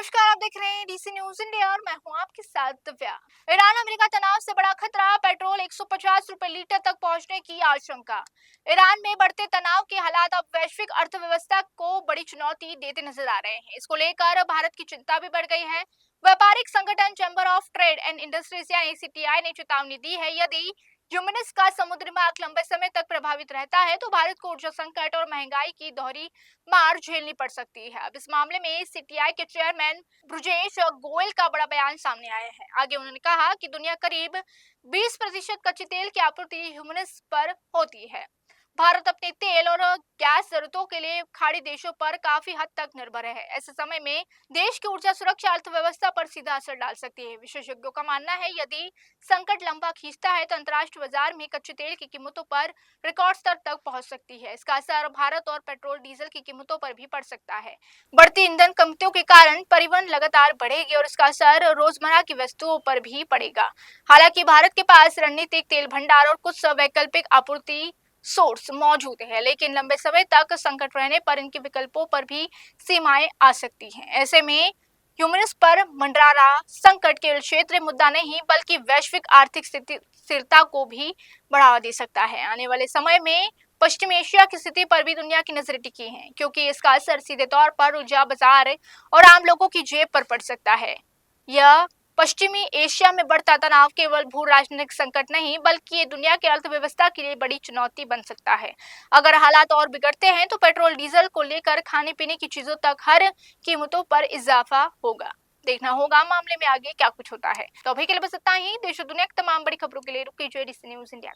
नमस्कार, आप देख रहे हैं डीसी न्यूज इंडिया और मैं हूं आपके साथ दिव्या। ईरान अमेरिका तनाव से बड़ा खतरा, पेट्रोल 150 रुपए लीटर तक पहुंचने की आशंका। ईरान में बढ़ते तनाव के हालात अब वैश्विक अर्थव्यवस्था को बड़ी चुनौती देते नजर आ रहे हैं। इसको लेकर भारत की चिंता भी बढ़ गई है। व्यापारिक संगठन chamber of trade and industries यानी सीटीआई ने चेतावनी दी है, यदि ह्यूमनस का समुद्री मार्ग लंबे समय तक प्रभावित रहता है तो भारत को ऊर्जा संकट और महंगाई की दोहरी मार झेलनी पड़ सकती है। अब इस मामले में सीटीआई के चेयरमैन ब्रुजेश गोयल का बड़ा बयान सामने आया है। आगे उन्होंने कहा कि दुनिया करीब 20% कच्चे तेल की आपूर्ति ह्यूमनस पर होती है। भारत अपने तेल और गैस जरूरतों के लिए खाड़ी देशों पर काफी हद तक निर्भर है। ऐसे समय में देश की ऊर्जा सुरक्षा अर्थव्यवस्था पर सीधा असर डाल सकती है। विशेषज्ञों का मानना है, यदि संकट लंबा खींचता है तो अंतर्राष्ट्रीय बाजार में कच्चे तेल की कीमतों पर रिकॉर्ड स्तर तक पहुंच सकती है। इसका असर भारत और पेट्रोल डीजल की कीमतों पर भी पड़ सकता है। बढ़ती ईंधन कीमतों के कारण परिवहन लगातार बढ़ेगी और इसका असर रोजमर्रा की वस्तुओं पर भी पड़ेगा। हालांकि भारत के पास रणनीतिक तेल भंडार और कुछ वैकल्पिक आपूर्ति सोर्स मौजूद है, लेकिन लंबे समय तक संकट रहने पर इनके विकल्पों पर भी सीमाएं आ सकती हैं। ऐसे में ह्यूमनस पर मंडरा रहा संकट केवल क्षेत्रीय मुद्दा नहीं बल्कि वैश्विक आर्थिक स्थिरता को भी बढ़ावा दे सकता है। आने वाले समय में पश्चिमी एशिया की स्थिति पर भी दुनिया की नजरें टिकी हैं, क्योंकि इसका असर सीधे तौर पर ऊर्जा बाजार और आम लोगों की जेब पर पड़ सकता है। यह पश्चिमी एशिया में बढ़ता तनाव केवल भू राजनीतिक संकट नहीं बल्कि ये दुनिया की अर्थव्यवस्था के लिए बड़ी चुनौती बन सकता है। अगर हालात और बिगड़ते हैं तो पेट्रोल डीजल को लेकर खाने पीने की चीजों तक हर कीमतों पर इजाफा होगा। देखना होगा मामले में आगे क्या कुछ होता है। तो अभी के लिए बस इतना ही। देश और दुनिया की तमाम बड़ी खबरों के लिए रुक कीजिए डीसी न्यूज इंडिया।